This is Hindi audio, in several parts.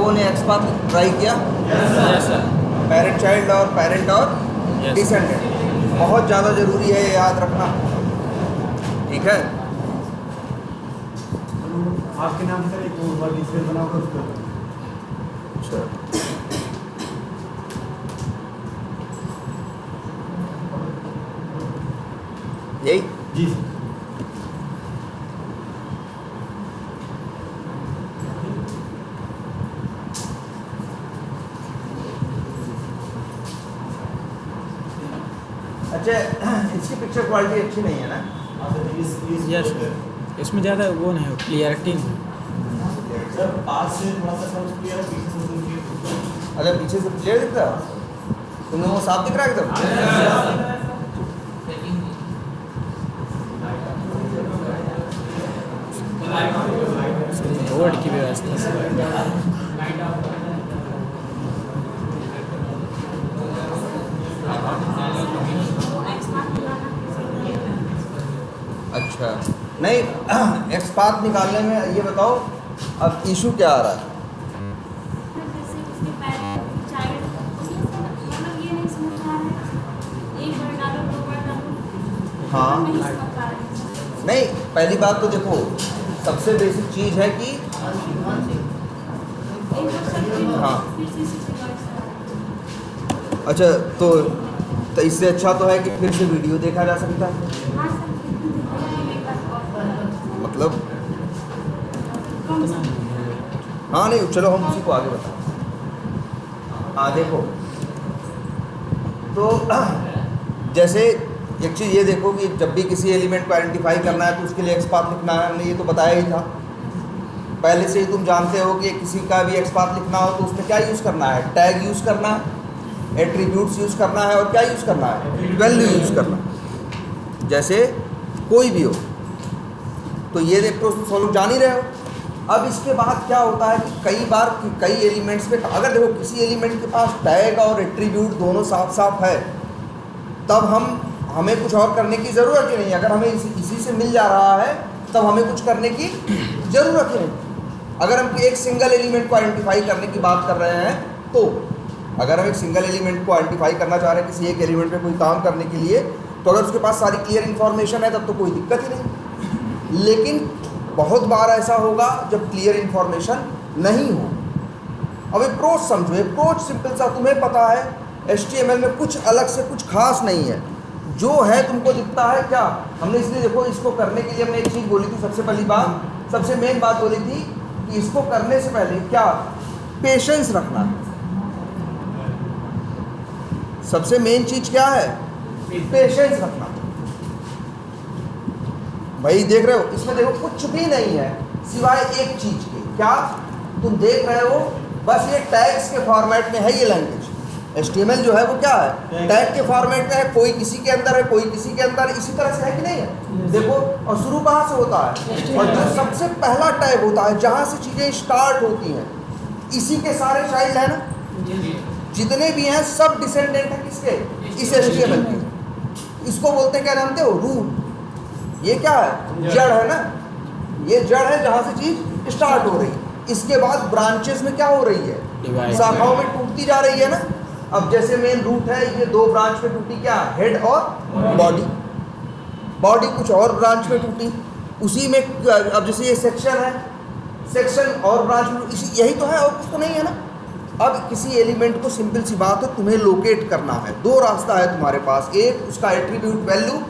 लोगों ने एक्स पाथ ट्राई किया? Yes sir. पेरेंट चाइल्ड और पेरेंट और Yes. डिसेंडेंट बहुत ज़्यादा ज़रूरी है, ये याद रखना। ठीक है, आपके नाम से एक और बार डिस्प्ले बनाकर उसको यही जी अच्छा, इसकी पिक्चर क्वालिटी अच्छी नहीं है ना? यस इसमें ज़्यादा वो नहीं हो, क्लियरिटी नहीं। सर पास से थोड़ा सा समझ क्लियर है, पीछे से क्लियर। अरे पीछे से क्लियर दिखता है? तुम्हें वो साफ दिख रहा है एकदम? रोड की व्यवस्था से अच्छा, नहीं एक्स पाथ निकालने में ये बताओ अब इशू क्या आ रहा है? जैसे उसके पैर चाइल्ड मतलब ये नहीं समझ आ रहा है, एक बार डालो दो बार डालो। हाँ। नहीं समझ पा रहे हैं। नहीं, पहली बात तो देखो, सबसे बेसिक चीज़ है कि एक बार सब हाँ। फिर से इसी से बात स्टार्ट। अच्छा तो इससे अच्छा तो है कि फिर से वीडियो देखा जा सकता है। हाँ सर, एक बार और मतलब कौन सा? हाँ नहीं, चलो हम उसी को आगे बताएं। हाँ देखो, तो जैसे एक चीज़ ये देखो कि जब भी किसी एलिमेंट को आइडेंटिफाई करना है तो उसके लिए एक्स पाथ लिखना है, हमने ये तो बताया ही था। पहले से ही तुम जानते हो कि किसी का भी एक्स पाथ लिखना हो तो उसमें क्या यूज़ करना है? टैग यूज़ करना है, एट्रीब्यूट्स यूज़ करना है और क्या यूज़ करना है? वैल्यू यूज़ करना है। जैसे कोई भी हो, तो ये देखो सब लोग जान ही रहे हो। अब इसके बाद क्या होता है कि कई बार कई एलिमेंट्स पे अगर देखो किसी एलिमेंट के पास टैग और एट्रीब्यूट दोनों साफ साफ है, तब हमें कुछ और करने की ज़रूरत ही नहीं। अगर हमें इसी से मिल जा रहा है तब हमें कुछ करने की ज़रूरत ही नहीं। अगर हम एक सिंगल एलिमेंट को आइडेंटिफाई करने की बात कर रहे हैं, तो अगर हम एक सिंगल एलिमेंट को आइडेंटिफाई करना चाह रहे हैं किसी एक एलिमेंट पे कोई काम करने के लिए, तो अगर उसके पास सारी क्लियर इन्फॉर्मेशन है तब तो कोई दिक्कत ही नहीं। लेकिन बहुत बार ऐसा होगा जब क्लियर इन्फॉर्मेशन नहीं हो। अब अप्रोच समझो, अप्रोच सिंपल सा, तुम्हें पता है HTML में कुछ अलग से कुछ खास नहीं है, जो है तुमको दिखता है क्या। हमने इसलिए देखो इसको करने के लिए हमने एक चीज़ बोली थी, सबसे पहली बात, सबसे मेन बात बोली थी कि इसको करने से पहले क्या पेशेंस रखना है। सबसे मेन चीज़ क्या है? पेशेंस रखना। भाई देख रहे हो, इसमें देखो कुछ भी नहीं है सिवाय एक चीज़ के। क्या तुम देख रहे हो? बस ये टैग्स के फॉर्मेट में है ये लैंग्वेज। HTML जो है वो क्या है? टैग के फॉर्मेट में है। कोई किसी के अंदर है, कोई किसी के अंदर, इसी तरह से है कि नहीं है? देखो, और शुरू कहाँ से होता है? और जो सबसे पहला टैग होता है जहाँ से चीज़ें स्टार्ट होती हैं, इसी के सारे चाइल्ड है ना, जितने भी हैं सब डिसेंडेंट है किसके? इस HTML के। इसको बोलते हैं क्या, जानते हो? रूट। ये क्या है? जड़ है ना, ये जड़ है जहाँ से चीज़ स्टार्ट हो रही है। इसके बाद ब्रांचेस में क्या हो रही है? शाखाओं में टूटती जा रही है ना। अब जैसे मेन रूट है, ये दो ब्रांच में टूटी, क्या? हेड और बॉडी। बॉडी कुछ और ब्रांच में टूटी, उसी में अब जैसे ये सेक्शन है, सेक्शन और ब्रांच में, इसी यही तो है, और कुछ तो नहीं है ना। अब किसी एलिमेंट को सिंपल सी बात है, तुम्हें लोकेट करना है। दो रास्ता है तुम्हारे पास, एक उसका एट्रीब्यूट वैल्यू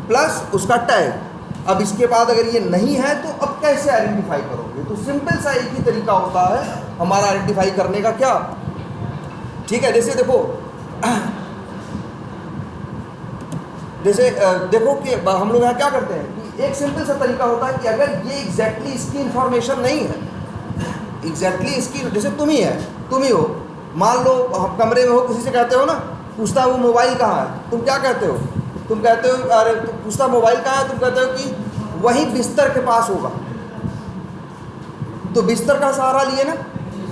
प्लस उसका टैग। अब इसके बाद अगर ये नहीं है तो अब कैसे आइडेंटिफाई करोगे? तो सिंपल सा एक ही तरीका होता है हमारा आइडेंटिफाई करने का। क्या? ठीक है, जैसे देखो, जैसे देखो कि हम लोग यहाँ क्या करते हैं कि एक सिंपल सा तरीका होता है कि अगर ये एग्जैक्टली इसकी इंफॉर्मेशन नहीं है, एग्जैक्टली इसकी, जैसे तुम ही हो, मान लो हम कमरे में हो, किसी से कहते हो ना, पूछता वो मोबाइल कहाँ है, तुम क्या कहते हो? तुम कहते हो, अरे पूछता मोबाइल कहाँ है, तुम कहते हो कि वही बिस्तर के पास होगा। तो बिस्तर का सहारा लिए ना,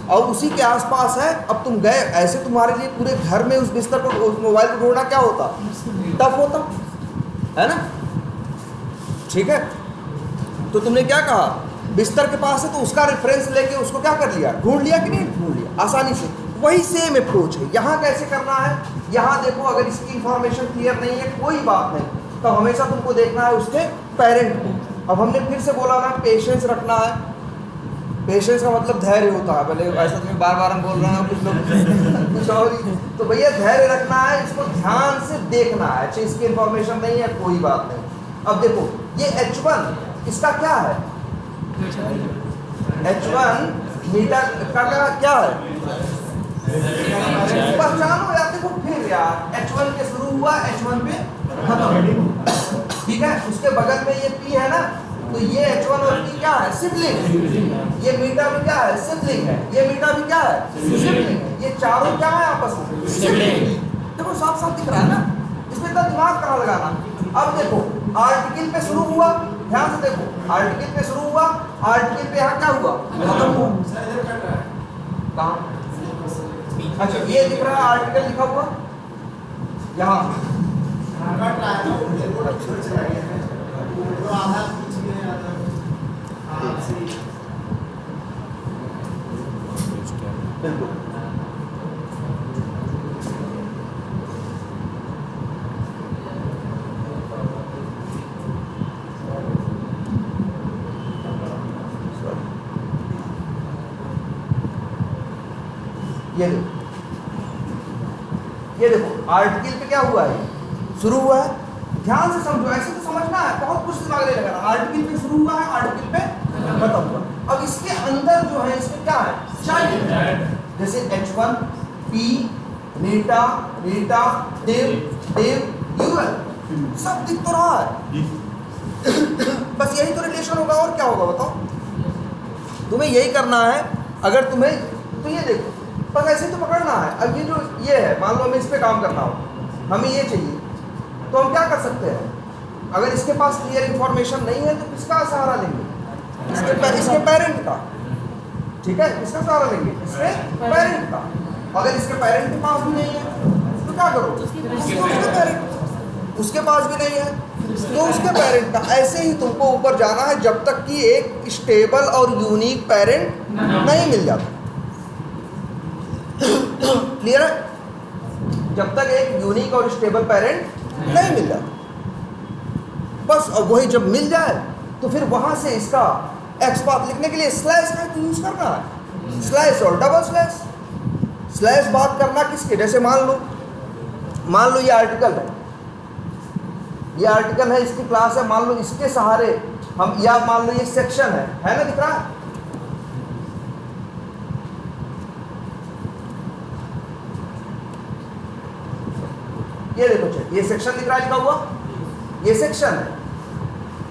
और उसी के आसपास है। अब तुम गए, ऐसे तुम्हारे लिए पूरे घर में उस बिस्तर को, उस मोबाइल को ढूंढना क्या होता? टफ होता है ना। ठीक है, तो तुमने क्या कहा बिस्तर के पास है तो उसका रेफरेंस लेके उसको क्या कर लिया, ढूंढ लिया कि नहीं ढूंढ लिया आसानी से। वही सेम अप्रोच है यहाँ। कैसे करना है, यहाँ देखो अगर इसकी इंफॉर्मेशन क्लियर नहीं है कोई बात नहीं, तो हमेशा तुमको देखना है उसके पेरेंट को। अब हमने फिर से बोला ना पेशेंस रखना है। पेशेंस का मतलब धैर्य होता है। पहले ऐसा तुम्हें बार बार हम बोल रहे हैं कुछ लोग कुछ और ही। तो भैया धैर्य रखना है, इसको ध्यान से देखना है। अच्छा इसकी इंफॉर्मेशन नहीं है कोई बात नहीं। अब देखो ये H1 इसका क्या है, H1 मीटा का क्या है, पहचानो यार। देखो फिर यार H1 के शुरू हुआ H1 पे खत्म, ठीक है। उसके बगल में ये P है ना, तो ये H1 और P क्या है, सिबलिंग। ये मीटा भी क्या है, सिबलिंग है। ये मीटा भी क्या है, सिबलिंग है। ये चारों क्या है आपस में, सिबलिंग। देखो साफ साफ दिख रहा है ना, इसमें इतना दिमाग कहाँ लगाना। अब देखो आर्टिकल पे शुरू हुआ, ध्यान से देखो, आर्टिकल पे शुरू हुआ, आर्टिकल पे यहाँ क्या हुआ, खत्म हुआ। कहाँ, अच्छा ये दिख रहा है आर्टिकल लिखा हुआ यहाँ। बिल्कुल ये देखो आर्टिकल पे क्या हुआ है, शुरू हुआ है। ध्यान से समझो, ऐसे तो समझना है, बहुत कुछ दिमाग नहीं लगाना। आर्टिकल पे शुरू हुआ है, आर्टिकल पे खत्म हुआ। अब इसके अंदर जो है इसमें क्या है, चाइल्ड। जैसे H1 P मीटा मीटा देव यूएल सब दिख तो रहा है। बस यही तो रिलेशन होगा और क्या होगा बताओ। तुम्हें यही करना है। अगर तुम्हें तो ये देखो बस ऐसे तो पकड़ना है। अब ये जो ये है, मान लो हमें इस पे काम करना हो, हमें ये चाहिए, तो हम क्या कर सकते हैं। अगर इसके पास क्लियर इंफॉर्मेशन नहीं है तो किसका सहारा लेंगे, इसके पेरेंट का, ठीक है। इसका सहारा लेंगे, इसके पेरेंट का। अगर इसके पेरेंट के पास भी नहीं है तो क्या करो, उसके पेरेंट, उसके पास भी नहीं है तो उसके पेरेंट का। ऐसे ही तुमको ऊपर जाना है जब तक कि एक स्टेबल और यूनिक पेरेंट नहीं मिल जाता। क्लियर है, जब तक एक यूनिक और स्टेबल पेरेंट नहीं मिल जाता बस। अब वही जब मिल जाए तो फिर वहां से इसका एक्स पाथ लिखने के लिए स्लैश का यूज करना है। स्लैश और डबल स्लैश। स्लैश बात करना किसके, जैसे मान लो ये आर्टिकल है, ये आर्टिकल है, इसकी क्लास है, मान लो इसके सहारे हम, या मान लो ये सेक्शन है ना, दिख रहा है। ये देखो चेक, ये सेक्शन दिख रहा है लिखा हुआ, ये सेक्शन है।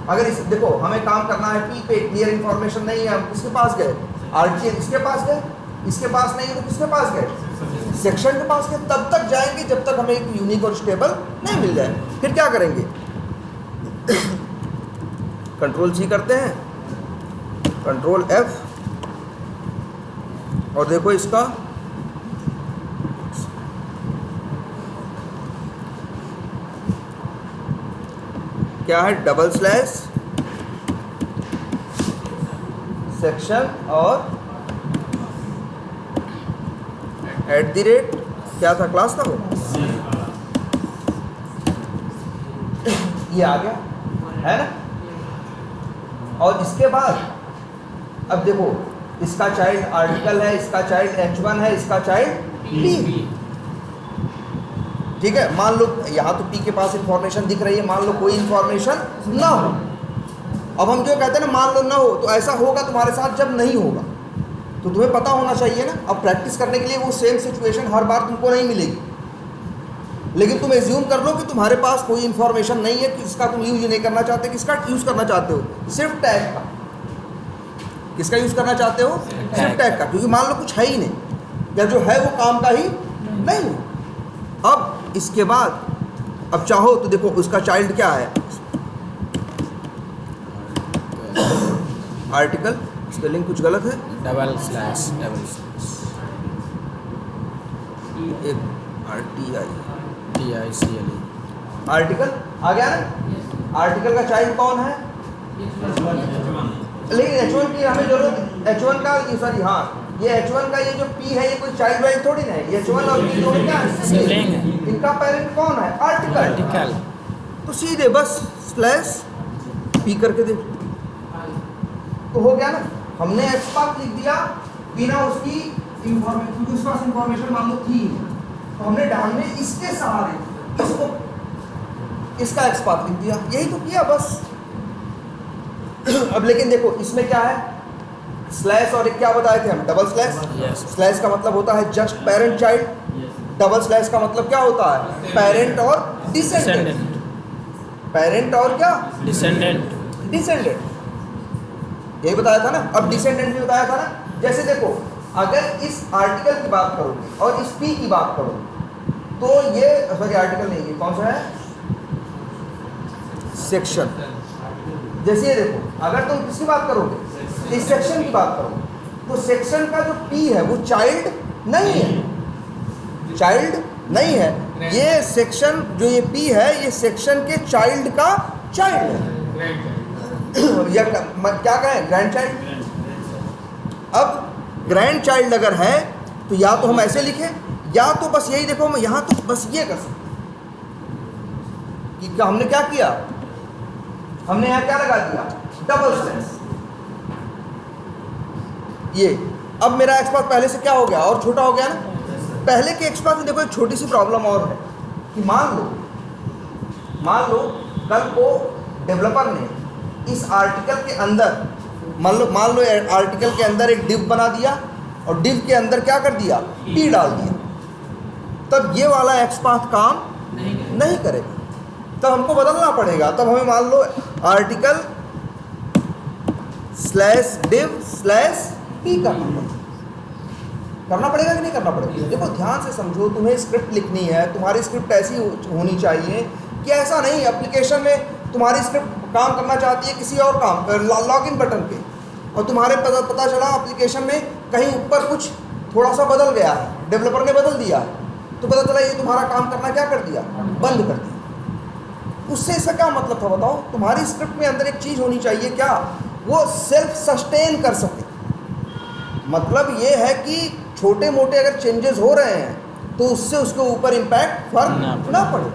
अगर इस देखो हमें काम करना है P पे, क्लियर इंफॉर्मेशन नहीं है, हम किसके पास गए, आर्टिकल इसके पास गए, इसके पास नहीं है तो किसके पास गए, सेक्शन के पास गए। तब तक जाएंगे जब तक हमें एक यूनिक और स्टेबल नहीं मिल जाए। फिर क्या करेंगे, कंट्रोल C करते हैं, कंट्रोल F, और देखो इसका क्या है, डबल स्लैश सेक्शन और @ क्या था, क्लास था वो, ये आ गया है ना। और इसके बाद अब देखो इसका चाइल्ड आर्टिकल है, इसका चाइल्ड H1 है, इसका चाइल्ड P, ठीक है। मान लो यहाँ तो P के पास इंफॉर्मेशन दिख रही है, मान लो कोई इंफॉर्मेशन ना हो। अब हम जो कहते हैं ना, मान लो ना हो, तो ऐसा होगा तुम्हारे साथ जब नहीं होगा, तो तुम्हें पता होना चाहिए ना। अब प्रैक्टिस करने के लिए वो सेम सिचुएशन हर बार तुमको नहीं मिलेगी, लेकिन तुम एज्यूम कर लो कि तुम्हारे पास कोई इंफॉर्मेशन नहीं है, किसका तुम यूज नहीं करना चाहते, किसका यूज करना चाहते हो, सिर्फ टैग का। किसका यूज करना चाहते हो, सिर्फ टैग का, क्योंकि मान लो कुछ है ही नहीं, या जो है वो काम का ही नहीं है। अब इसके बाद अब चाहो तो देखो उसका चाइल्ड क्या है, आर्टिकल, स्पेलिंग कुछ गलत है, डबल स्लैश एक TICLE आर्टिकल आ गया ना। आर्टिकल का चाइल्ड कौन है, लेकिन H1 की हमें जरूरत, H1 का सॉरी हाँ, ये H1 का ये जो P है ये कोई चाइल्ड वाइल्ड थोड़ी ना है, ये H1 और P दोनों क्या है, सिबलिंग है। इनका पेरेंट कौन है, आर्टिकल। आर्टिकल। तो सीधे बस स्लैश P करके देख तो हो गया ना। हमने एक्सपाथ लिख दिया बिना उसकी इंफॉर्मेशन, क्योंकि उसके पास इंफॉर्मेशन मान लो थी, तो हमने हमने इसके सहारे इसको इसका एक्सपाथ लिख दिया, यही तो किया बस। अब लेकिन देखो इसमें क्या है, स्लैश और एक क्या बताए थे हम, डबल स्लैश। Yes. स्लैश का मतलब होता है just parent child, double slash का मतलब क्या होता है, पेरेंट और डिसेंडेंट। डिसेंडेंट। पेरेंट और क्या, डिसेंडेंट। डिसेंडेंट, यही बताया था ना। अब डिसेंडेंट भी बताया था ना। जैसे देखो अगर इस आर्टिकल की बात करोगे और इस P की बात करोगे तो ये सॉरी आर्टिकल नहीं, ये कौन सा है, सेक्शन। जैसे ये देखो अगर तुम किसकी बात करोगे, इस सेक्शन की बात करोगे, तो सेक्शन का जो P है वो चाइल्ड नहीं है, चाइल्ड नहीं है। ये सेक्शन जो ये P है ये सेक्शन के चाइल्ड का चाइल्ड है, या क्या कहें, ग्रैंड चाइल्ड। अब ग्रैंड चाइल्ड अगर है तो या तो हम ऐसे लिखें, या तो बस यही देखो मैं यहाँ तो बस ये कर सकते कि क्या हमने क्या किया, हमने यहाँ क्या लगा दिया, डबल स्लैश। ये अब मेरा एक्सपाथ पहले से क्या हो गया, और छोटा हो गया ना। पहले के एक्सपाथ में देखो एक छोटी सी प्रॉब्लम और है कि मान लो कल को डेवलपर ने इस आर्टिकल के अंदर मान लो आर्टिकल के अंदर एक डिव बना दिया और डिव के अंदर क्या कर दिया, P डाल दिया, तब ये वाला एक्सपाथ काम नहीं करेगा, तब हमको बदलना पड़ेगा। तब हमें मान लो article slash div slash P करना पड़ेगा कि नहीं करना पड़ेगा। देखो ध्यान से समझो, तुम्हें स्क्रिप्ट लिखनी है, तुम्हारी स्क्रिप्ट ऐसी होनी चाहिए कि ऐसा नहीं एप्लीकेशन में तुम्हारी स्क्रिप्ट काम करना चाहती है किसी और काम पर लॉगिन बटन पे, और तुम्हारे पता चला एप्लीकेशन में कहीं ऊपर कुछ थोड़ा सा बदल गया है, डेवलपर ने बदल दिया है, तो पता चला ये तुम्हारा काम करना क्या कर दिया, बंद कर दिया। उससे इसका क्या मतलब था बताओ। तुम्हारी स्क्रिप्ट में अंदर एक चीज़ होनी चाहिए, क्या, वो सेल्फ सस्टेन कर सके। मतलब ये है कि छोटे मोटे अगर चेंजेस हो रहे हैं तो उससे उसके ऊपर इम्पैक्ट फर्क ना पड़े।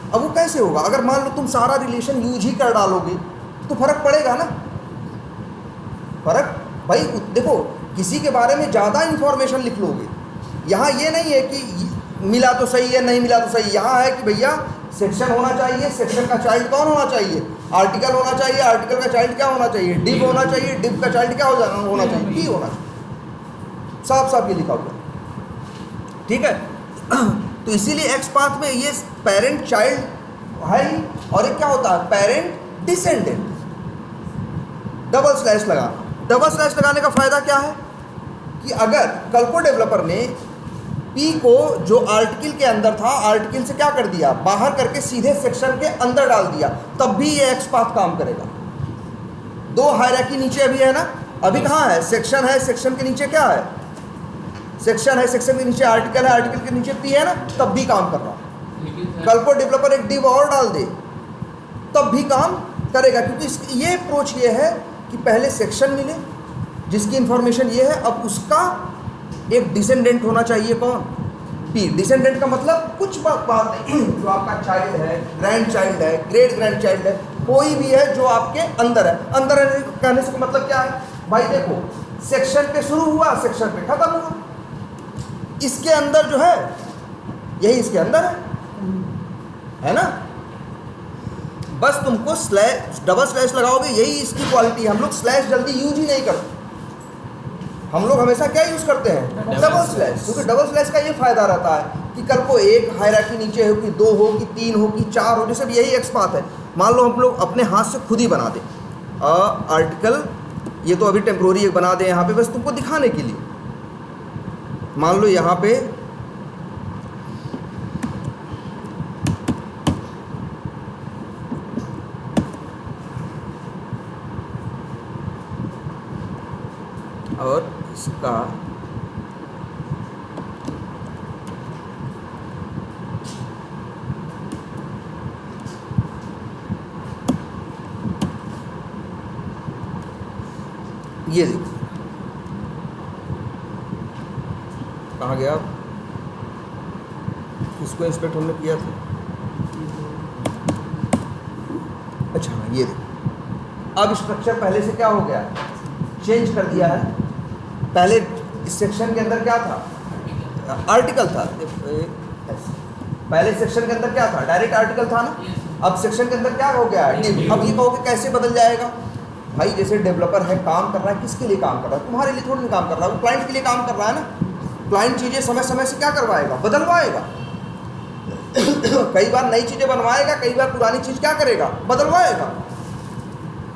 अब वो कैसे होगा, अगर मान लो तुम सारा रिलेशन यूज ही कर डालोगे तो फर्क पड़ेगा ना। फर्क भाई देखो, किसी के बारे में ज़्यादा इंफॉर्मेशन लिख लोगे, यहाँ ये नहीं है कि मिला तो सही है नहीं मिला तो सही, यहाँ है कि भैया सेक्शन होना चाहिए, सेक्शन का चाइल्ड कौन होना चाहिए, आर्टिकल होना चाहिए, आर्टिकल का चाइल्ड क्या होना चाहिए, डिव होना चाहिए, डिव का चाइल्ड क्या होना चाहिए, P होना चाहिए। साफ साफ ये लिखा हुआ, ठीक है। तो इसीलिए एक्सपाथ में ये पेरेंट चाइल्ड है ही, और एक क्या होता है, पेरेंट डिसेंडेंट। डबल स्लैश लगाने का फ़ायदा क्या है कि अगर कल को डेवलपर ने P को जो आर्टिकल के अंदर था, आर्टिकल से क्या कर दिया, बाहर करके सीधे सेक्शन के अंदर डाल दिया, तब भी ये एक्सपाथ काम करेगा। दो हायरार्की नीचे अभी है ना, अभी कहाँ है, सेक्शन है, सेक्शन के नीचे क्या है, सेक्शन है, सेक्शन के नीचे आर्टिकल है, आर्टिकल के नीचे P है ना, तब भी काम कर रहा है। कल को डेवलपर एक डिव और डाल दे तब भी काम करेगा, क्योंकि ये अप्रोच ये है कि पहले सेक्शन मिले जिसकी इंफॉर्मेशन ये है, अब उसका एक डिसेंडेंट होना चाहिए, कौन, P। डिसेंडेंट का मतलब कुछ बात नहीं, जो आपका चाइल्ड है, ग्रैंड चाइल्ड है, ग्रेट ग्रैंड चाइल्ड है, कोई भी है जो आपके अंदर है। अंदर है कहने से मतलब क्या है भाई, देखो सेक्शन पे शुरू हुआ, सेक्शन पे खत्म हुआ, इसके अंदर जो है यही इसके अंदर है ना। बस तुमको स्लैश डबल स्लैश लगाओगे, यही इसकी क्वालिटी है। हम लोग स्लैश जल्दी यूज ही नहीं करते, हम लोग हमेशा क्या यूज़ करते हैं, डबल स्लैश। क्योंकि डबल स्लैश का ये फ़ायदा रहता है कि कल को एक हायरार्की नीचे हो कि 2 हो कि 3 हो कि 4 हो, जैसे यही एक्सपाथ है। मान लो हम लोग अपने हाथ से खुद ही बना दें आर्टिकल, ये तो अभी टेम्प्रोरी एक बना दें यहाँ पे बस तुमको दिखाने के लिए। मान लो यहाँ पे और इसका ये देखो कहाँ गया आप? इसको इंस्पेक्ट हमने किया था। अच्छा हाँ, ये देखो अब स्ट्रक्चर पहले से क्या हो गया, चेंज कर दिया है। पहले इस सेक्शन के अंदर क्या था, आर्टिकल था। पहले सेक्शन के अंदर क्या था, डायरेक्ट आर्टिकल था ना। अब सेक्शन के अंदर क्या हो गया, डिव। अब ये कहोगे कैसे बदल जाएगा? भाई जैसे डेवलपर है, काम कर रहा है, किसके लिए काम कर रहा है? तुम्हारे लिए थोड़ी काम कर रहा है, वो क्लाइंट के लिए काम कर रहा है ना। क्लाइंट चीज़ें समय समय से क्या करवाएगा, बदलवाएगा। कई बार नई चीज़ें बनवाएगा, कई बार पुरानी चीज़ क्या करेगा, बदलवाएगा।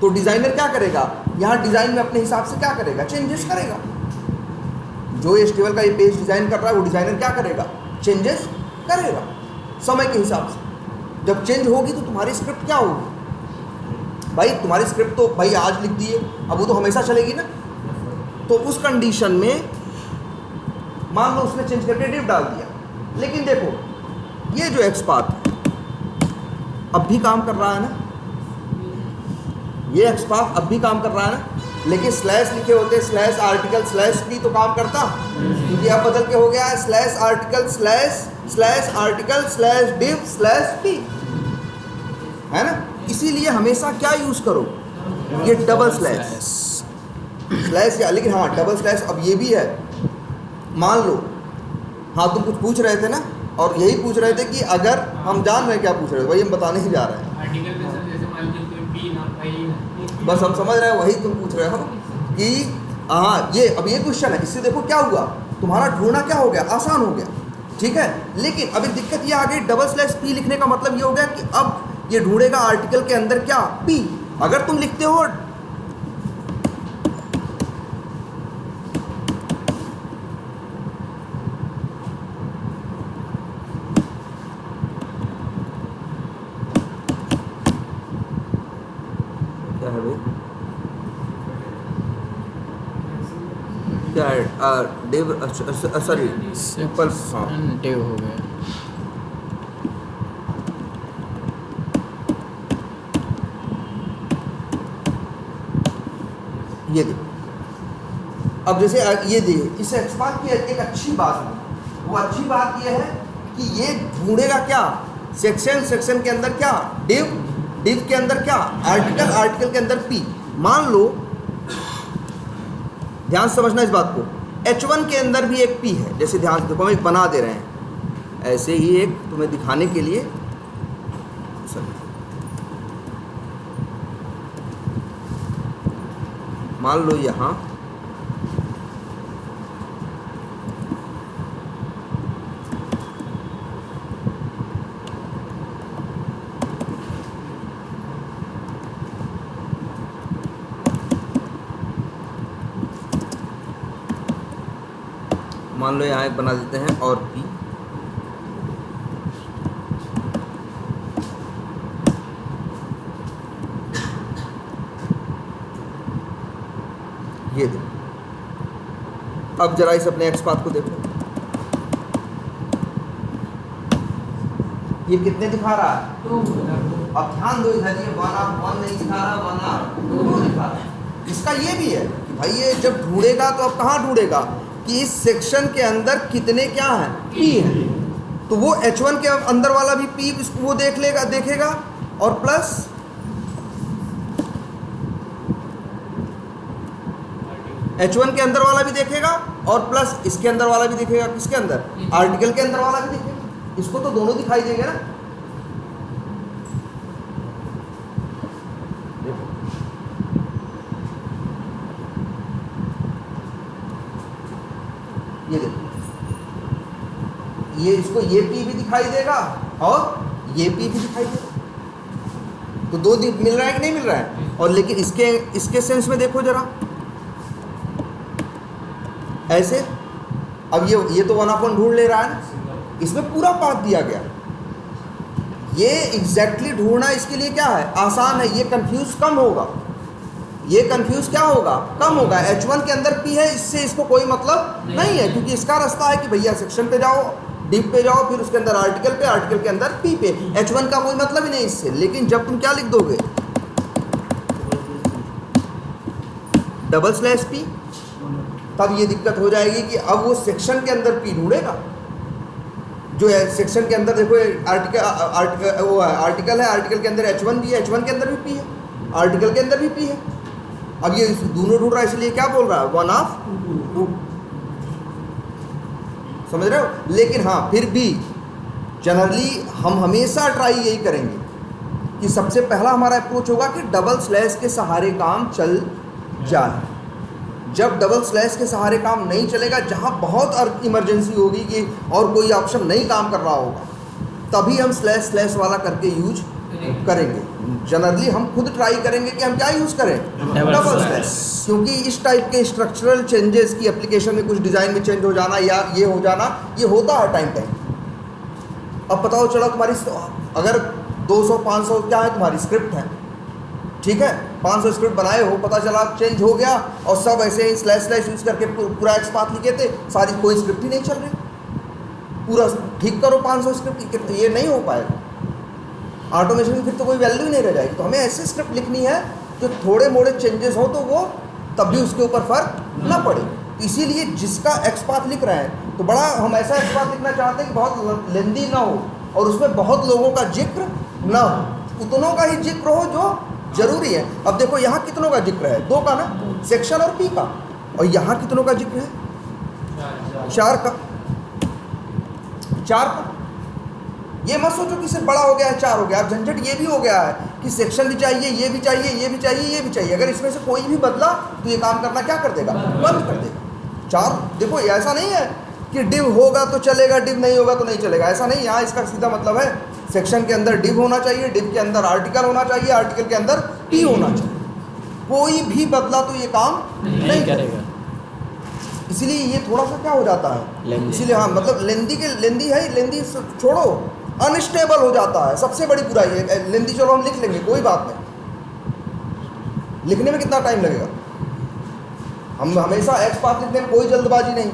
तो डिज़ाइनर क्या करेगा, यहाँ डिज़ाइन में अपने हिसाब से क्या करेगा, चेंजेस करेगा। जो ये टेबल का ये पेज डिज़ाइन कर रहा है, वो डिज़ाइनर क्या करेगा, चेंजेस करेगा समय के हिसाब से। जब चेंज होगी तो तुम्हारी स्क्रिप्ट क्या होगी भाई, तुम्हारी स्क्रिप्ट तो भाई आज लिख दिए, अब वो तो हमेशा चलेगी ना। तो उस कंडीशन में मान लो उसने चेंज करके डिव डाल दिया, लेकिन देखो ये जो एक्सपाथ है अब भी काम कर रहा है ना, ये एक्सपाथ अब भी काम कर रहा है ना। लेकिन स्लैश लिखे होते, स्लैश आर्टिकल स्लैश पी तो काम करता, क्योंकि अब बदल के हो गया है slash article slash article slash div slash P, है ना। इसीलिए हमेशा क्या यूज़ करो, ये डबल स्लैश या, लेकिन हाँ डबल स्लैश अब ये भी है। मान लो हाँ तुम कुछ पूछ रहे थे ना, और यही पूछ रहे थे कि अगर हम जान रहे हैं क्या पूछ रहे थे, वही हम बताने ही जा रहे हैं। आर्टिकल में सर जैसे मान लीजिए कोई पी ना भाई, बस हम समझ रहे हैं, वही तुम पूछ रहे हो कि हाँ ये अब ये क्वेश्चन है। इससे देखो क्या हुआ, तुम्हारा ढूंढना क्या हो गया, आसान हो गया, ठीक है। लेकिन अभी दिक्कत ये आ गई, डबल स्लैश पी लिखने का मतलब ये हो गया कि अब ये ढूंढेगा आर्टिकल के अंदर क्या, पी। अगर तुम लिखते हो क्या है भाई, क्या है डिव, सॉरी सिंपल, हाँ डिव हो गया। ये देखो अब जैसे ये देखिए, इस एक्सपाथ की एक अच्छी बात है, वो अच्छी बात ये है कि ये ढूंढेगा क्या, सेक्शन के अंदर क्या, डिव के अंदर क्या, आर्टिकल के अंदर पी। मान लो ध्यान से समझना इस बात को, H1 के अंदर भी एक पी है। जैसे ध्यान से देखो, हम एक बना दे रहे हैं, ऐसे ही एक तुम्हें दिखाने के लिए। मान लो यहाँ एक बना देते हैं और पी। ये देखो, अब जरा इस अपने एक्सपाथ को देखो, ये कितने दिखा रहा है, 2। अब ध्यान दो इधर, ये 1 नहीं दिखा रहा, 1 दिखा रहा है। इसका ये भी है कि भाई ये जब ढूंढेगा तो अब कहाँ ढूंढेगा कि इस सेक्शन के अंदर कितने क्या है, पी है। तो वो H1 के अंदर वाला भी पी वो देखेगा और प्लस H1 के अंदर वाला भी देखेगा और प्लस इसके अंदर वाला भी देखेगा। किसके अंदर, आर्टिकल के अंदर वाला भी देखेगा। इसको तो दोनों दिखाई देंगे ना। ये देखो, ये इसको ये पी भी दिखाई देगा और ये पी भी दिखाई देगा। तो दो मिल रहा है कि नहीं मिल रहा है। और लेकिन इसके सेंस में देखो जरा, ऐसे अब ये तो 1 ढूंढ ले रहा है ना, इसमें पूरा पाथ दिया गया। ये एग्जैक्टली ढूंढना इसके लिए क्या है, आसान है। ये कंफ्यूज कम होगा, ये कंफ्यूज क्या होगा, कम होगा। H1 के अंदर P है, इससे इसको कोई मतलब नहीं है, क्योंकि इसका रास्ता है कि भैया सेक्शन पे जाओ, डिव पे जाओ, फिर उसके अंदर आर्टिकल के अंदर P पे। H1 का कोई मतलब ही नहीं इससे। लेकिन जब तुम क्या लिख दोगे, डबल स्लैश पी, तब ये दिक्कत हो जाएगी कि अब वो सेक्शन के अंदर पी ढूंढेगा। जो है सेक्शन के अंदर देखो आर्टिकल है, आर्टिकल के अंदर H1 भी है, H1 के अंदर भी पी है, आर्टिकल के अंदर भी पी है। अब ये दोनों ढूंढ रहा है, इसलिए क्या बोल रहा है 1 ऑफ 2, समझ रहे हो। लेकिन हाँ फिर भी जनरली हम हमेशा ट्राई यही करेंगे कि सबसे पहला हमारा अप्रोच होगा कि डबल स्लैश के सहारे काम चल जाए। जब डबल स्लैश के सहारे काम नहीं चलेगा, जहाँ बहुत इमरजेंसी होगी कि और कोई ऑप्शन नहीं काम कर रहा होगा, तभी हम स्लैश स्लैश वाला करके यूज करेंगे। जनरली हम खुद ट्राई करेंगे कि हम क्या यूज़ करें, डबल स्लैश, क्योंकि इस टाइप के स्ट्रक्चरल चेंजेस की एप्लीकेशन में कुछ डिज़ाइन में चेंज हो जाना या ये हो जाना, ये होता है टाइम टाइम। अब बताओ चलो तुम्हारी अगर 200-500 क्या है तुम्हारी स्क्रिप्ट है, ठीक है, 500 स्क्रिप्ट बनाए हो, पता चला चेंज हो गया और सब ऐसे ही स्लैश स्लैश यूज़ करके पूरा XPath लिखे थे, सारी कोई स्क्रिप्ट ही नहीं चल रही, पूरा ठीक करो 500 स्क्रिप्ट, ये नहीं हो पाएगा। ऑटोमेशन की फिर तो कोई वैल्यू ही नहीं रह जाएगी। तो हमें ऐसी स्क्रिप्ट लिखनी है जो थोड़े मोड़े चेंजेस हो तो वो तब भी उसके ऊपर फर्क ना पड़े। इसीलिए जिसका XPath लिख रहे हैं तो बड़ा हम ऐसा XPath लिखना चाहते हैं कि बहुत लेंदी ना हो और उसमें बहुत लोगों का जिक्र ना हो, उतनों का ही जिक्र हो जो जरूरी है। अब देखो यहाँ कितनों का जिक्र है, 2 का ना, सेक्शन और पी का, और यहाँ कितनों का जिक्र है, 4 का। ये मत सोचो कि सिर्फ बड़ा हो गया है 4 हो गया। अब झंझट ये भी हो गया है कि सेक्शन भी चाहिए, ये भी चाहिए, ये भी चाहिए, ये भी चाहिए। अगर इसमें से कोई भी बदला तो ये काम करना क्या कर देगा, बंद कर देगा। 4 देखो ऐसा नहीं है कि डिव होगा तो चलेगा, डिव नहीं होगा तो नहीं चलेगा, ऐसा नहीं। यहाँ इसका सीधा मतलब है सेक्शन के अंदर डिव होना चाहिए, डिव के अंदर आर्टिकल होना चाहिए, आर्टिकल के अंदर पी होना चाहिए। कोई भी बदला तो ये काम नहीं करेगा। इसीलिए ये थोड़ा सा क्या हो जाता है, इसीलिए हाँ मतलब लेंदी है, लेंदी छोड़ो, अनस्टेबल हो जाता है। सबसे बड़ी बुराई है लेंदी। चलो हम लिख लेंगे, कोई बात नहीं, लिखने में कितना टाइम लगेगा। हम हमेशा XPath लिखने में कोई जल्दबाजी नहीं,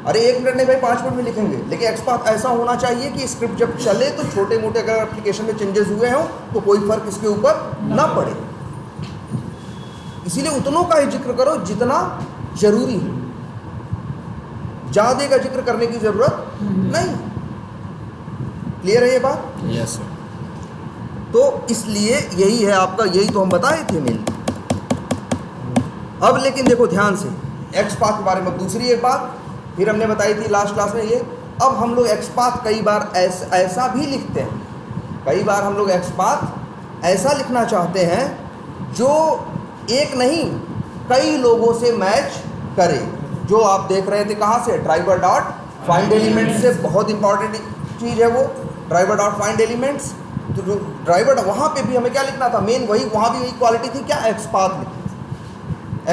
अरे 1 मिनट नहीं भाई 5 मिनट में लिखेंगे। लेकिन XPath ऐसा होना चाहिए कि स्क्रिप्ट जब चले तो छोटे मोटे अगर एप्लीकेशन में चेंजेस हुए हों तो कोई फर्क इसके ऊपर ना पड़े। इसीलिए उतनों का ही जिक्र करो जितना जरूरी है, ज़्यादा का जिक्र करने की जरूरत नहीं। क्लियर है ये बात? Yes sir. तो इसलिए यही है आपका, यही तो हम बताए थे मेन। अब लेकिन देखो ध्यान से XPath के बारे में दूसरी एक बात फिर हमने बताई थी लास्ट क्लास में ये। अब हम लोग XPath कई बार ऐसा भी लिखते हैं, कई बार हम लोग XPath ऐसा लिखना चाहते हैं जो एक नहीं कई लोगों से मैच करे। जो आप देख रहे थे कहाँ से, ड्राइवर डॉट फाइंड एलिमेंट्स से। बहुत इंपॉर्टेंट चीज़ है वो ड्राइवर डॉट फाइंड एलिमेंट्स। तो जो ड्राइवर वहाँ पे भी हमें क्या लिखना था, मेन वही, वहाँ भी वही क्वालिटी थी क्या, XPath लिखी।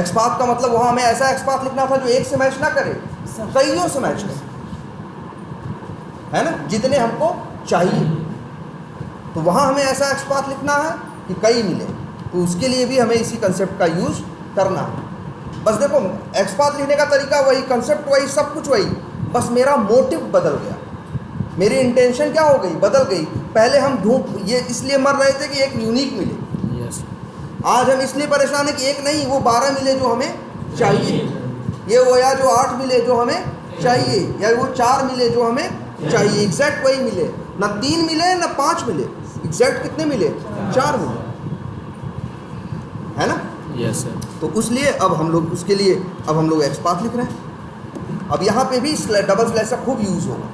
XPath का मतलब वहाँ हमें ऐसा XPath लिखना था जो एक से मैच ना करे, कईयों से मैच करे, है ना, जितने हमको चाहिए। तो वहाँ हमें ऐसा XPath लिखना है कि कई मिले। तो उसके लिए भी हमें इसी कंसेप्ट का यूज़ करना है। बस देखो XPath लिखने का तरीका वही, कंसेप्ट वही, सब कुछ वही, बस मेरा मोटिव बदल गया, मेरी इंटेंशन क्या हो गई, बदल गई। पहले हम ये इसलिए मर रहे थे कि एक यूनिक मिले। यस। आज हम इसलिए परेशान है कि एक नहीं वो 12 मिले जो हमें चाहिए, ये वो या जो 8 मिले जो हमें चाहिए, या वो 4 मिले जो हमें चाहिए, एग्जैक्ट वही मिले, ना 3 मिले ना 5 मिले, एग्जैक्ट कितने मिले, 4 मिले, है ना। Yes sir. तो उसलिए अब हम लोग उसके लिए अब हम लोग XPath लिख रहे हैं। अब यहाँ पे भी डबल स्लैश का खूब यूज़ होगा,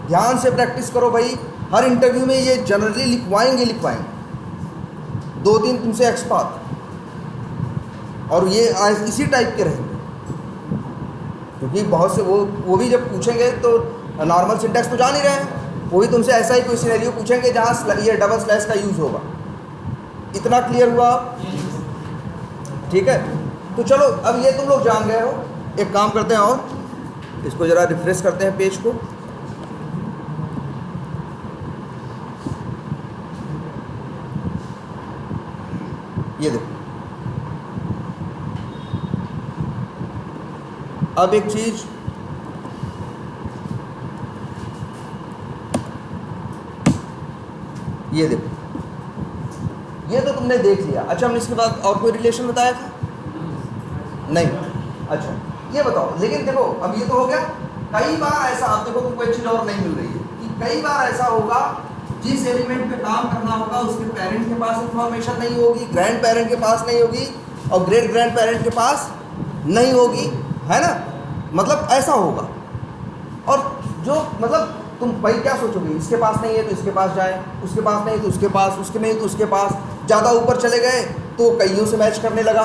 ध्यान से प्रैक्टिस करो भाई। हर इंटरव्यू में ये जनरली लिखवाएंगे 2-3 तुमसे XPath, और ये इसी टाइप के रहेंगे, क्योंकि बहुत से वो भी जब पूछेंगे तो नॉर्मल सिंटैक्स तो जान ही रहे हैं, वो भी तुमसे ऐसा ही कोई सिनेरियो पूछेंगे जहाँ ये डबल स्लैश का यूज़ होगा। इतना क्लियर हुआ? ठीक है, तो चलो अब ये तुम लोग जान गए हो। एक काम करते हैं और इसको ज़रा रिफ्रेश करते हैं पेज को। ये देखो, अब एक चीज़ ये देखो, ये तो तुमने देख लिया। अच्छा, हमने इसके बाद और कोई रिलेशन बताया था? नहीं। अच्छा ये बताओ, लेकिन देखो अब ये तो हो गया। कई बार ऐसा, आप देखो तुमको एक चीज़ और नहीं मिल रही है कि कई बार ऐसा होगा जिस एलिमेंट पे काम करना होगा उसके पेरेंट के पास इंफॉर्मेशन नहीं होगी, ग्रैंड पेरेंट के पास नहीं होगी और ग्रेट ग्रैंड पेरेंट के पास नहीं होगी, है ना। मतलब ऐसा होगा। और जो मतलब तुम भाई क्या सोचोगे, इसके पास नहीं है तो इसके पास जाए, उसके पास नहीं तो उसके पास, उसके नहीं तो उसके पास। ज़्यादा ऊपर चले गए तो कईयों से मैच करने लगा,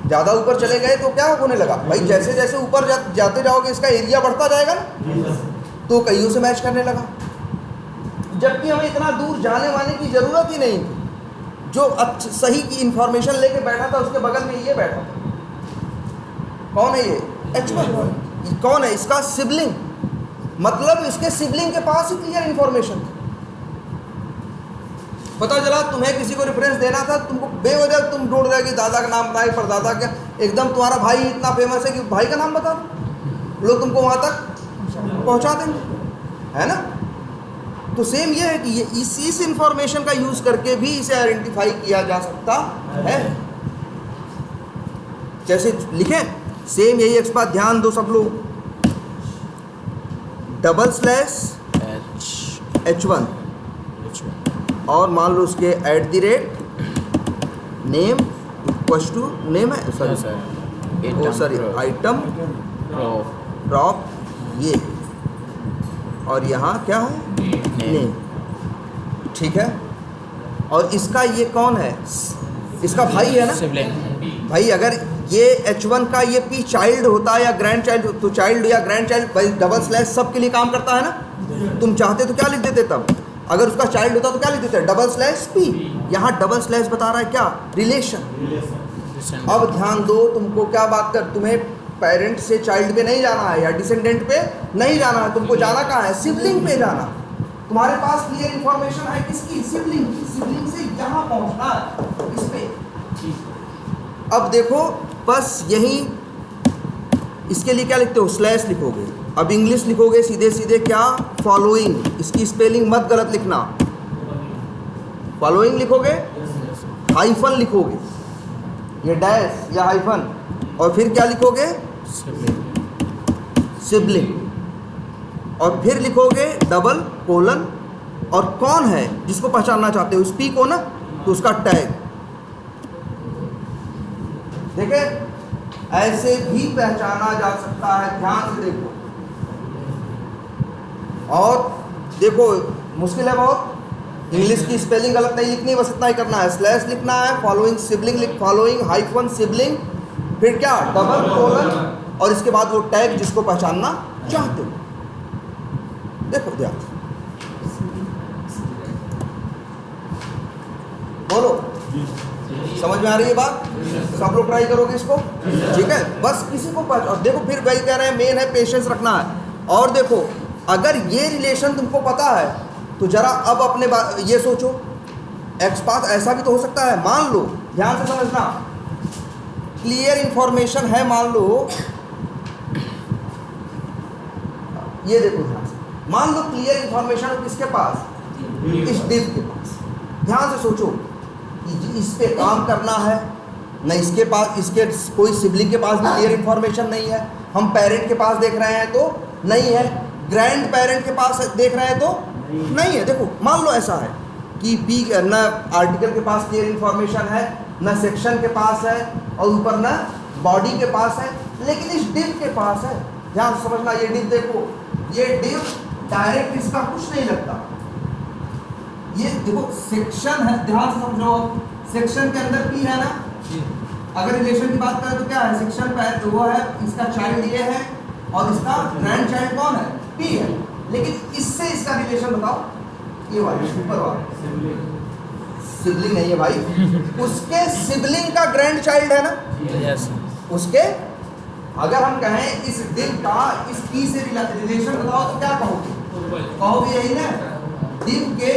ज़्यादा ऊपर चले गए तो क्या होने लगा भाई, जैसे जैसे ऊपर जाते जाओगे इसका एरिया बढ़ता जाएगा ना, तो कईयों से मैच करने लगा। जबकि हमें इतना दूर जाने वाने की ज़रूरत ही नहीं थी। जो सही की इंफॉर्मेशन लेके बैठा था उसके बगल में ये बैठा था। कौन है ये? H1। कौन है? इसका सिबलिंग। मतलब इसके सिबलिंग के पास ही क्लियर इंफॉर्मेशन थी। पता चला तुम्हें किसी को रेफरेंस देना था, तुमको बेवजह तुम ढूंढ रहे कि दादा का नाम बताए, परदादा का, एकदम तुम्हारा भाई इतना फेमस है कि भाई का नाम बता दो, लोग तुमको वहाँ तक पहुँचा देंगे, है ना। तो सेम ये है कि ये इस इंफॉर्मेशन का यूज़ करके भी इसे आइडेंटिफाई किया जा सकता है। जैसे लिखें सेम यही एक्सपात, ध्यान दो सब लोग, /H1 और मान लो उसके @नेम इक्वल्स टू नेम है, सॉरी आइटम प्रॉप ये, और यहाँ क्या है नेम, ठीक है। और इसका ये कौन है? इसका भाई है ना भाई। अगर ये H1 का ये P चाइल्ड होता है या ग्रैंड चाइल्ड, तो चाइल्ड या ग्रैंड चाइल्ड भाई / सब के लिए काम करता है ना। तुम चाहते तो क्या लिख देते तब, अगर उसका चाइल्ड होता तो क्या लिख देते? /P। यहाँ / बता रहा है क्या? रिलेशन। अब ध्यान दो, तुमको क्या बात कर, तुम्हें पेरेंट से चाइल्ड पे नहीं जाना है या डिसेंडेंट पे नहीं जाना है, तुमको जाना कहाँ है? सिबलिंग पे जाना। तुम्हारे पास क्लियर इंफॉर्मेशन है किसकी? सिबलिंग की। सिबलिंग से यहाँ पहुँचना है इस पे। अब देखो बस यही, इसके लिए क्या लिखते हो? / लिखोगे। अब इंग्लिश लिखोगे सीधे सीधे क्या? फॉलोइंग। इसकी स्पेलिंग मत गलत लिखना, फॉलोइंग लिखोगे, हाइफन लिखोगे, ये डैश या हाइफन, और फिर क्या लिखोगे? सिबलिंग। और फिर लिखोगे :, और कौन है जिसको पहचानना चाहते हो? P को ना, तो उसका टैग। देखे ऐसे भी पहचाना जा सकता है, ध्यान से देखो। और देखो मुश्किल है बहुत, इंग्लिश की स्पेलिंग गलत नहीं लिखनी, बस इतना ही करना है, / लिखना है, following sibling following hyphen sibling, फिर क्या? :, और इसके बाद वो टैग जिसको पहचानना चाहते हो। देखो ध्यान, बोलो समझ में आ रही है बात? सब लोग ट्राई करोगे इसको, ठीक है। बस किसी को और देखो फिर वही कह रहे हैं, मेन है पेशेंस रखना है। और देखो अगर ये रिलेशन तुमको पता है तो जरा अब अपने ये सोचो, एक्सपाथ ऐसा भी तो हो सकता है, मान लो, ध्यान से समझना, क्लियर इंफॉर्मेशन है, मान लो ये देखो ध्यान से, मान लो क्लियर इंफॉर्मेशन किसके पास? इस डिव के पास। ध्यान से सोचो, इस पे काम करना है न, इसके पास, इसके कोई सिबलिंग के पास भी क्लियर इंफॉर्मेशन नहीं है, हम पेरेंट के पास देख रहे हैं तो नहीं है, ग्रैंड पेरेंट के पास देख रहे हैं तो नहीं है। देखो मान लो ऐसा है कि बी न आर्टिकल के पास क्लियर इंफॉर्मेशन है, न सेक्शन के पास है, और ऊपर न बॉडी के पास है, लेकिन इस डिव के पास है। ध्यान से समझना, ये डिव देखो, ये डिव डायरेक्ट इसका कुछ नहीं लगता, ये देखो सेक्शन है, ध्यान से समझो, सेक्शन के अंदर P है ना। अगर रिलेशन की बात करें तो क्या है? सेक्शन पे वो है, इसका चाइल्ड ये है और इसका ग्रैंड चाइल्ड कौन है? P है। लेकिन इससे इसका रिलेशन बताओ, ये वाला ऊपर वाला सिबलिंग नहीं है भाई, उसके सिबलिंग का ग्रैंड चाइल्ड है ना। यस। उसके अगर हम कहें इस डिव का इस P से रिलेशन बताओ तो क्या कहोगे? कहोगे यही ना, डिव के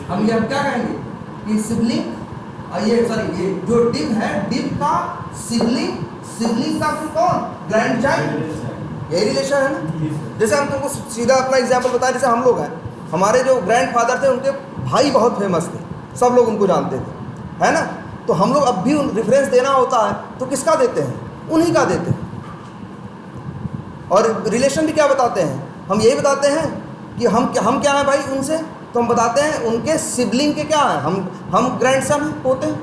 हम ये अब क्या कहेंगे कि सिबलिंग, ये सॉरी, ये जो डिव है, डिव का सिबलिंग, सिबलिंग का फिर कौन? Grand child. यही रिलेशन है ना। जैसे हम तुमको सीधा अपना एग्जांपल बताएं, जैसे हम लोग हैं, हमारे जो ग्रैंड फादर थे उनके भाई बहुत फेमस थे, सब लोग उनको जानते थे, है ना। तो हम लोग अब भी रेफरेंस देना होता है तो किसका देते हैं? उन्हीं का देते हैं। और रिलेशन भी क्या बताते हैं? हम यही बताते हैं कि हम क्या हैं भाई उनसे, तो हम बताते हैं उनके सिबलिंग के क्या हैं, हम ग्रैंडसन हैं, पोते हैं।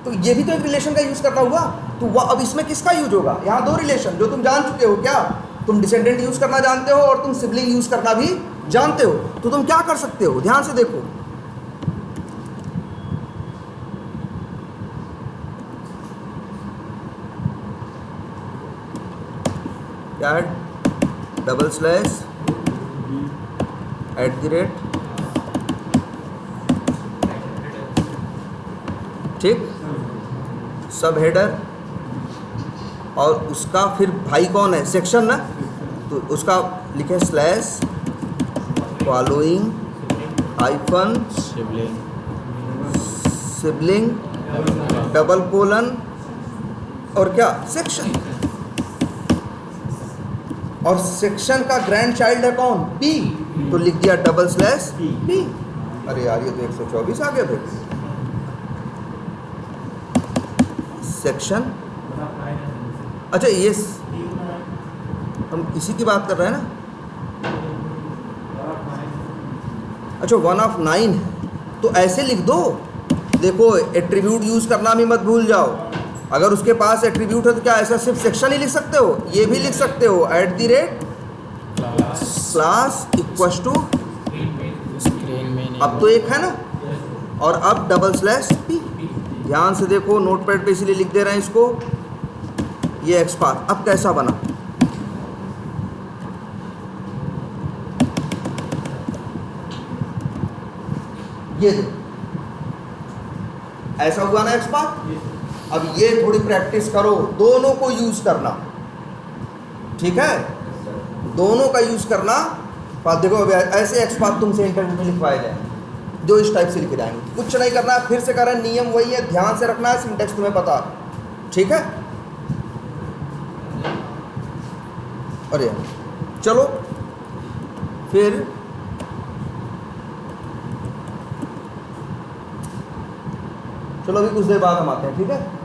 तो ये भी तो एक रिलेशन का यूज़ करना हुआ। तो वह अब इसमें किसका यूज होगा? यहाँ दो रिलेशन जो तुम जान चुके हो। क्या तुम डिसेंडेंट यूज़ करना जानते हो और तुम सिबलिंग यूज़ करना भी जानते हो। तो तुम क्या कर सकते हो? ध्यान से देखो, क्या है? डबल स्लैश @ ठीक, सब हेडर, और उसका फिर भाई कौन है? सेक्शन ना, तो उसका लिखे slash following hyphen sibling double colon और क्या? सेक्शन। और सेक्शन का ग्रैंड चाइल्ड है कौन? पी, तो लिख दिया डबल स्लैश पी। अरे यार ये तो 124 आ गया फिर। सेक्शन, अच्छा ये हम इसी की बात कर रहे हैं ना। अच्छा 1 of 9 है, तो ऐसे लिख दो। देखो एट्रीब्यूट यूज़ करना भी मत भूल जाओ। अगर उसके पास एट्रीब्यूट है तो क्या ऐसा सिर्फ सेक्शन ही लिख सकते हो? ये भी लिख सकते हो @class इक्वल्स टू, अब तो एक है ना, और अब डबल स्लैश पी। ध्यान से देखो, नोटपैड पे इसलिए लिख दे रहे हैं इसको। ये XPath अब कैसा बना? ये देखो ऐसा हुआ ना XPath। अब ये थोड़ी प्रैक्टिस करो, दोनों को यूज करना, ठीक है? दोनों का यूज करना। बात देखो, अब ऐसे XPath तुमसे इंटरव्यू में लिखवाए जाए जो इस टाइप से लिखे जाएंगे। कुछ नहीं करना है, फिर से करें, नियम वही है, ध्यान से रखना है, सिंटेक्स तुम्हें पता है, ठीक है? अरे चलो फिर चलो अभी कुछ देर बाद हम आते हैं, ठीक है?